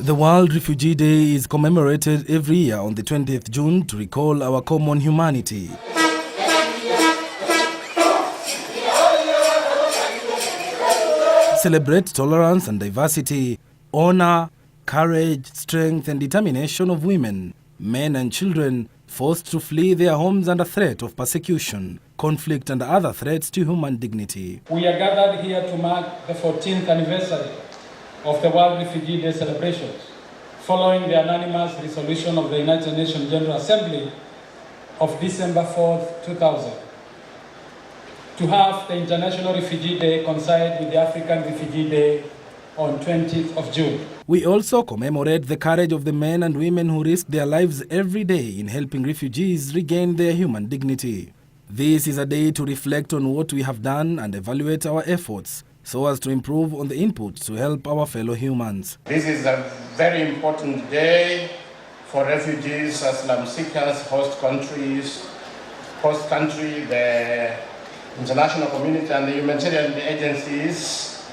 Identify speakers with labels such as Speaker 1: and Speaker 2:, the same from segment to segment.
Speaker 1: The World Refugee Day is commemorated every year on the 20th June to recall our common humanity. Celebrate tolerance and diversity, honor, courage, strength and determination of women, men and children forced to flee their homes under threat of persecution, conflict and other threats to human dignity.
Speaker 2: We are gathered here to mark the 14th anniversary of the World Refugee Day celebrations, following the unanimous resolution of the United Nations General Assembly of December 4th, 2000, to have the International Refugee Day coincide with the African Refugee Day on 20th of June.
Speaker 1: We also commemorate the courage of the men and women who risk their lives every day in helping refugees regain their human dignity. This is a day to reflect on what we have done and evaluate our efforts so as to improve on the inputs to help our fellow humans.
Speaker 3: This is a very important day for refugees, asylum seekers, host country, the international community and the humanitarian agencies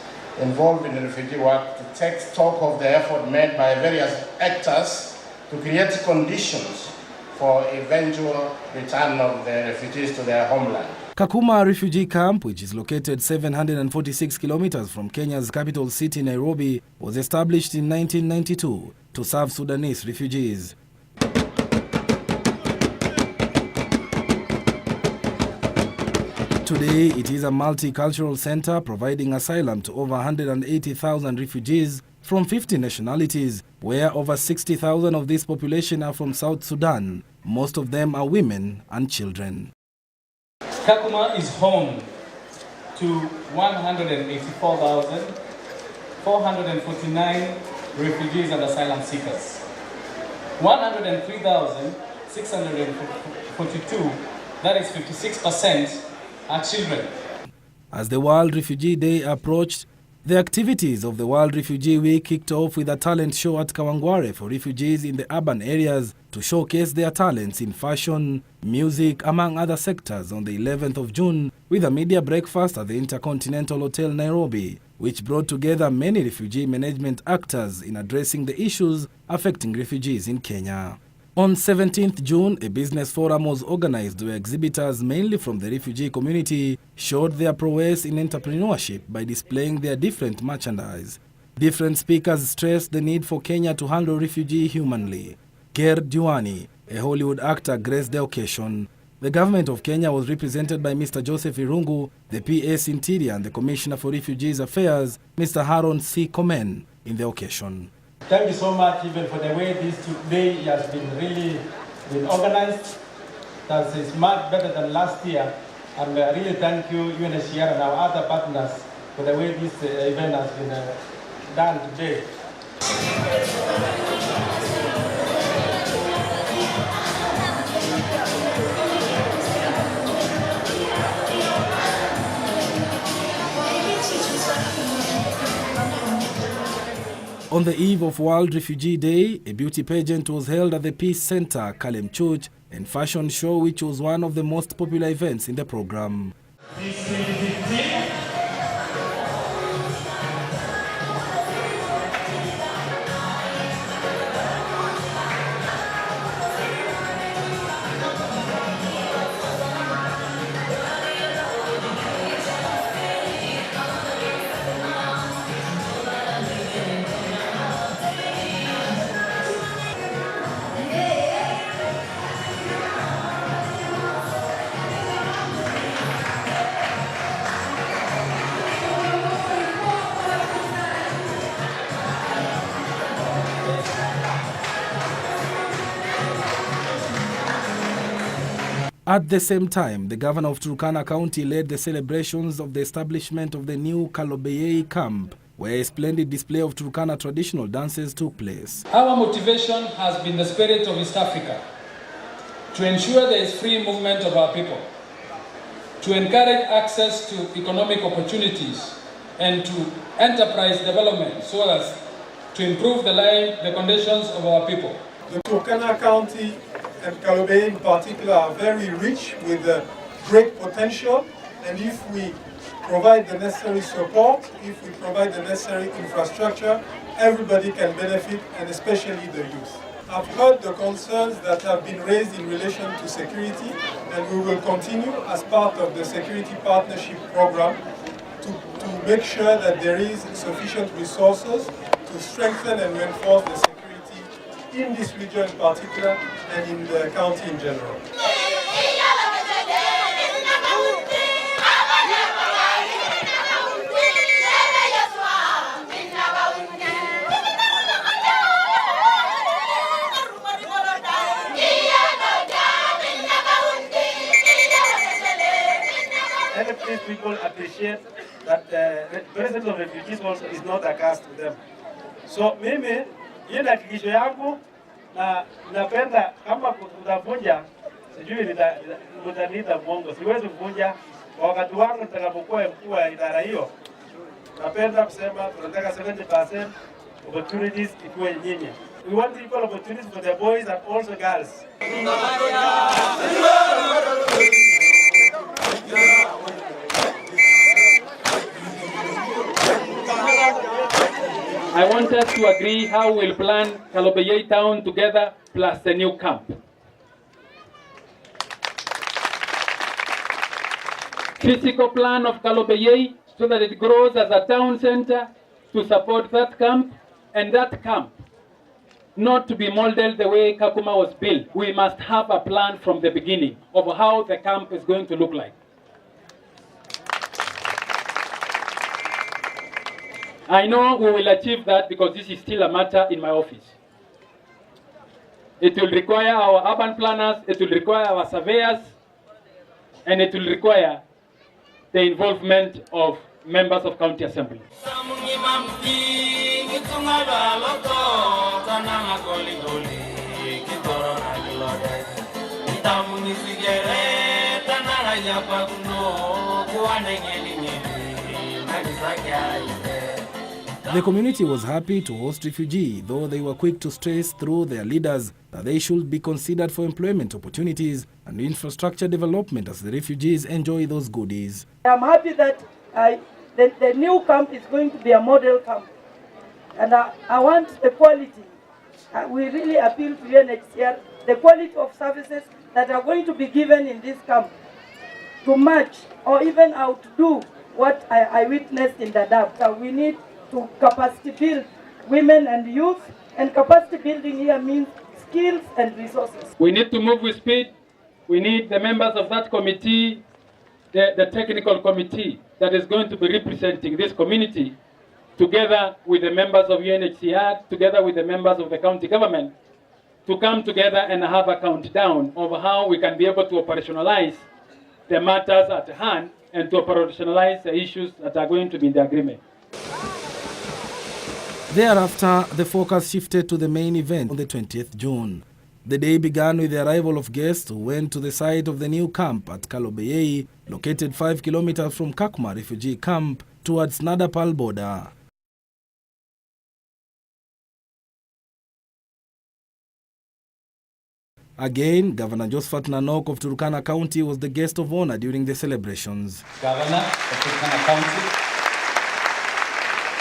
Speaker 3: involved in the refugee work to take stock of the effort made by various actors to create conditions for eventual return of the refugees to their homeland.
Speaker 1: Kakuma Refugee Camp, which is located 746 kilometers from Kenya's capital city, Nairobi, was established in 1992 to serve Sudanese refugees. Today, it is a multicultural center providing asylum to over 180,000 refugees from 50 nationalities, where over 60,000 of this population are from South Sudan. Most of them are women and children.
Speaker 2: Kakuma is home to 184,449 refugees and asylum seekers. 103,642, that is 56%, are children.
Speaker 1: As the World Refugee Day approached, the activities of the World Refugee Week kicked off with a talent show at Kawangware for refugees in the urban areas to showcase their talents in fashion, music, among other sectors on the 11th of June with a media breakfast at the Intercontinental Hotel Nairobi, which brought together many refugee management actors in addressing the issues affecting refugees in Kenya. On 17th June, a business forum was organized where exhibitors, mainly from the refugee community, showed their prowess in entrepreneurship by displaying their different merchandise. Different speakers stressed the need for Kenya to handle refugees humanly. Ker Diwani, a Hollywood actor, graced the occasion. The government of Kenya was represented by Mr. Joseph Irungu, the PS Interior and the Commissioner for Refugees Affairs, Mr. Haron C. Komen, in the occasion.
Speaker 2: Thank you so much even for the way this today has been really organized. That is much better than last year. And I really thank you, UNHCR and our other partners for the way this event has been done today.
Speaker 1: On the eve of World Refugee Day, a beauty pageant was held at the Peace Center, Kalem Church, and fashion show, which was one of the most popular events in the program. At the same time, the governor of Turkana County led the celebrations of the establishment of the new Kalobeyei camp, where a splendid display of Turkana traditional dances took place.
Speaker 2: Our motivation has been the spirit of East Africa, to ensure there is free movement of our people, to encourage access to economic opportunities and to enterprise development so as to improve the conditions of our people.
Speaker 4: The Turkana County and Kalobeyei in particular are very rich with great potential, and if we provide the necessary support, if we provide the necessary infrastructure, everybody can benefit, and especially the youth. I've heard the concerns that have been raised in relation to security, and we will continue as part of the Security Partnership Program to make sure that there is sufficient resources to strengthen and reinforce the security in this region in particular and in the county in general.
Speaker 5: These people appreciate that the presence of refugees also is not a curse to them. So mimi hiyo hakikisho yangu na napenda kama utavunja sijui nitaniita mwongo, siwezi kuvunja wakati wangu nitakapokuwa mkuu wa idara hiyo. Napenda kusema tunataka 70% opportunities ikuwe nyinyi. We want equal opportunities for the boys and also girls.
Speaker 2: I want us to agree how we'll plan Kalobeyei town together plus the new camp. Physical plan of Kalobeyei so that it grows as a town center to support that camp, and that camp not to be molded the way Kakuma was built. We must have a plan from the beginning of how the camp is going to look like. I know we will achieve that because this is still a matter in my office. It will require our urban planners, it will require our surveyors, and it will require the involvement of members of County Assembly.
Speaker 1: The community was happy to host refugees, though they were quick to stress through their leaders that they should be considered for employment opportunities and infrastructure development as the refugees enjoy those goodies.
Speaker 6: I'm happy that the new camp is going to be a model camp, and I want the quality. We really appeal to UNHCR, the quality of services that are going to be given in this camp to match or even outdo what I witnessed in Dadaab. So we need to capacity build women and youth, and capacity building here means skills and resources.
Speaker 2: We need to move with speed. We need the members of that committee, the technical committee that is going to be representing this community, together with the members of UNHCR, together with the members of the county government, to come together and have a countdown of how we can be able to operationalize the matters at hand and to operationalize the issues that are going to be in the agreement.
Speaker 1: Thereafter, the focus shifted to the main event on the 20th June. The day began with the arrival of guests who went to the site of the new camp at Kalobeyei, located 5 kilometers from Kakuma refugee camp towards Nadapal border. Again, Governor Josephat Nanok of Turkana County was the guest of honor during the celebrations.
Speaker 2: Governor of Turkana County,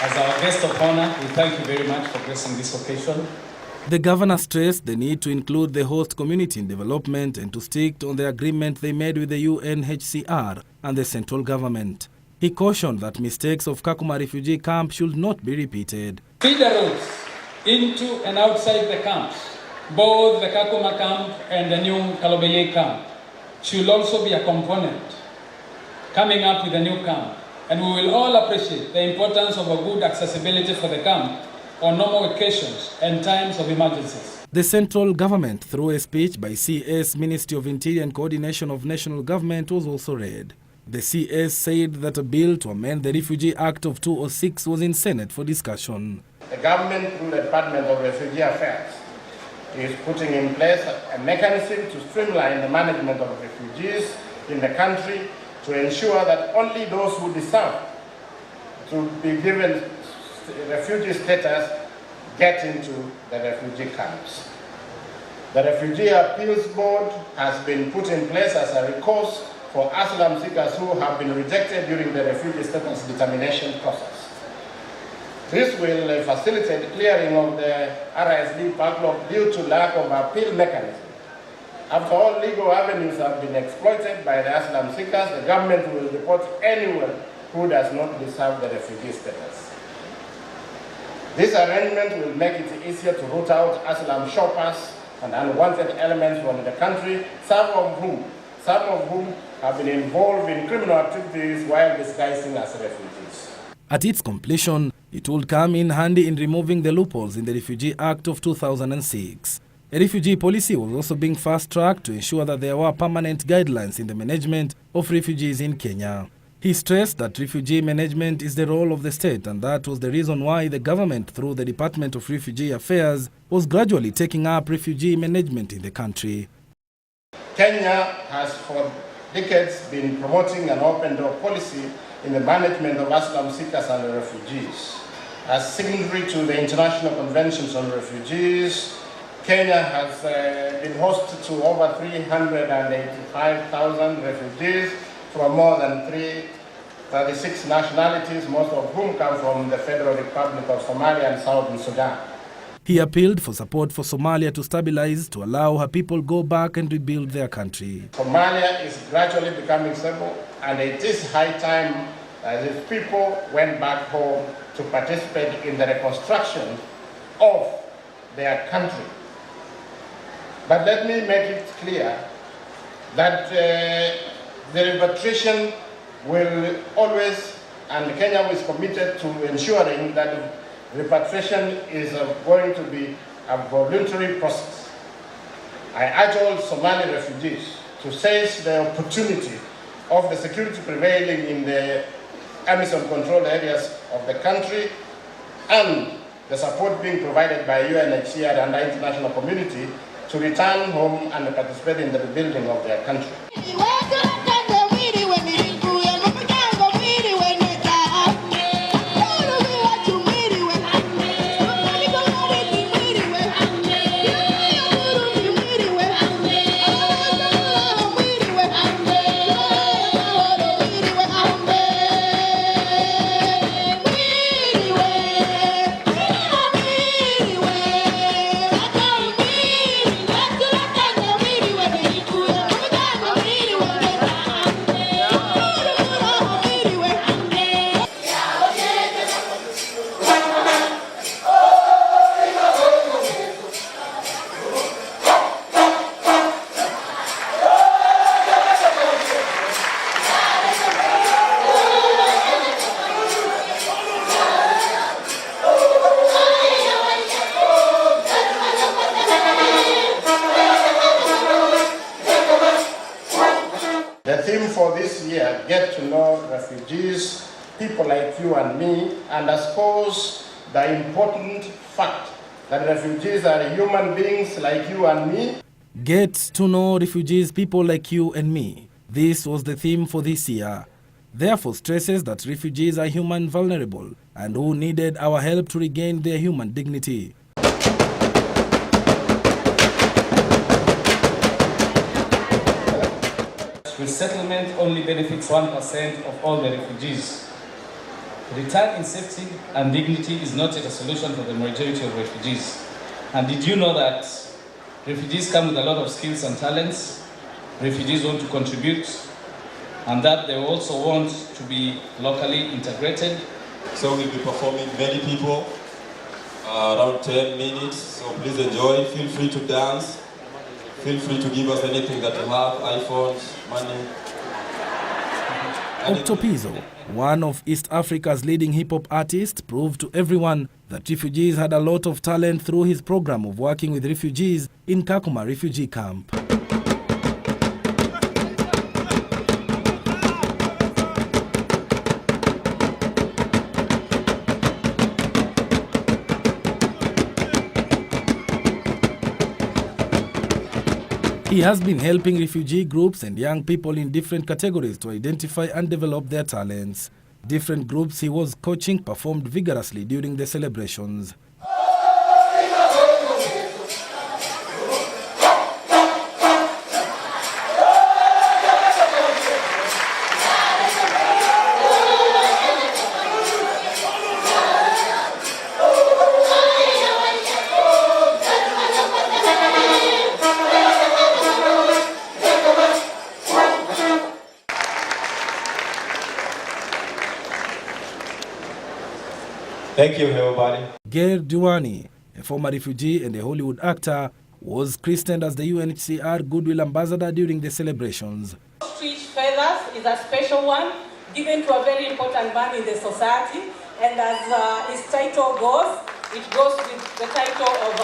Speaker 2: as our guest of honor, we thank you very much for gracing this occasion.
Speaker 1: The governor stressed the need to include the host community in development and to stick on the agreement they made with the UNHCR and the central government. He cautioned that mistakes of Kakuma refugee camp should not be repeated.
Speaker 2: Feeder routes into and outside the camps, both the Kakuma camp and the new Kalobeyei camp, should also be a component coming up with the new camp. And we will all appreciate the importance of a good accessibility for the camp on normal occasions and times of emergencies.
Speaker 1: The central government, through a speech by CS Ministry of Interior and Coordination of National Government, was also read. The CS said that a bill to amend the Refugee Act of 2006 was in Senate for discussion.
Speaker 3: The government, through the Department of Refugee Affairs, is putting in place a mechanism to streamline the management of refugees in the country to ensure that only those who deserve to be given refugee status get into the refugee camps. The Refugee Appeals Board has been put in place as a recourse for asylum seekers who have been rejected during the refugee status determination process. This will facilitate clearing of the RISD backlog due to lack of appeal mechanism. After all legal avenues have been exploited by the asylum seekers, the government will deport anyone who does not deserve the refugee status. This arrangement will make it easier to root out asylum shoppers and unwanted elements from the country, some of whom have been involved in criminal activities while disguising as refugees.
Speaker 1: At its completion, it would come in handy in removing the loopholes in the Refugee Act of 2006. A refugee policy was also being fast-tracked to ensure that there were permanent guidelines in the management of refugees in Kenya. He stressed that refugee management is the role of the state, and that was the reason why the government, through the Department of Refugee Affairs, was gradually taking up refugee management in the country.
Speaker 3: Kenya has for decades been promoting an open-door policy in the management of asylum seekers and refugees. As signatory to the International Conventions on Refugees, Kenya has been host to over 385,000 refugees from more than 36 nationalities, most of whom come from the Federal Republic of Somalia and Southern Sudan.
Speaker 1: He appealed for support for Somalia to stabilize, to allow her people go back and rebuild their country.
Speaker 3: Somalia is gradually becoming stable, and it is high time that its people went back home to participate in the reconstruction of their country. But let me make it clear that the repatriation will always, and Kenya is committed to ensuring that repatriation is going to be a voluntary process. I urge all Somali refugees to seize the opportunity of the security prevailing in the AMISOM controlled areas of the country and the support being provided by UNHCR and the international community to return home and participate in the rebuilding of their country. The theme for this year, Get to Know Refugees, People Like You and Me, underscores the important fact that refugees are human beings like you and me.
Speaker 1: Get to know refugees, people like you and me. This was the theme for this year. Therefore stresses that refugees are human vulnerable and who needed our help to regain their human dignity.
Speaker 2: Resettlement only benefits 1% of all the refugees. Return in safety and dignity is not yet a solution for the majority of refugees. And did you know that refugees come with a lot of skills and talents? Refugees want to contribute, and that they also want to be locally integrated.
Speaker 7: So we'll be performing many people, around 10 minutes, so please enjoy. Feel free to dance. Feel free to give us anything that you have, iPhones, money.
Speaker 1: Octopizzo, one of East Africa's leading hip-hop artists, proved to everyone that refugees had a lot of talent through his program of working with refugees in Kakuma refugee camp. He has been helping refugee groups and young people in different categories to identify and develop their talents. Different groups he was coaching performed vigorously during the celebrations.
Speaker 7: Thank you, everybody.
Speaker 1: Gail Duani, a former refugee and a Hollywood actor, was christened as the UNHCR Goodwill Ambassador during the celebrations.
Speaker 8: Ostrich feathers is a special one given to a very important man in the society, and as his title goes, it goes with the title of,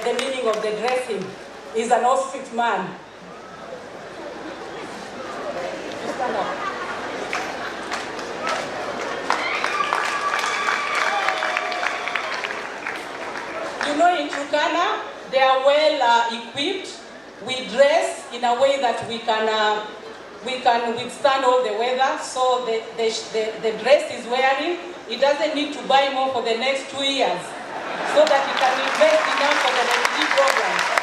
Speaker 8: the meaning of the dressing. He's an ostrich man. Stand up. You know, in Turkana, they are well equipped. We dress in a way that we can withstand all the weather. So the dress is wearing, it doesn't need to buy more for the next 2 years so that we can invest enough for the refugee program.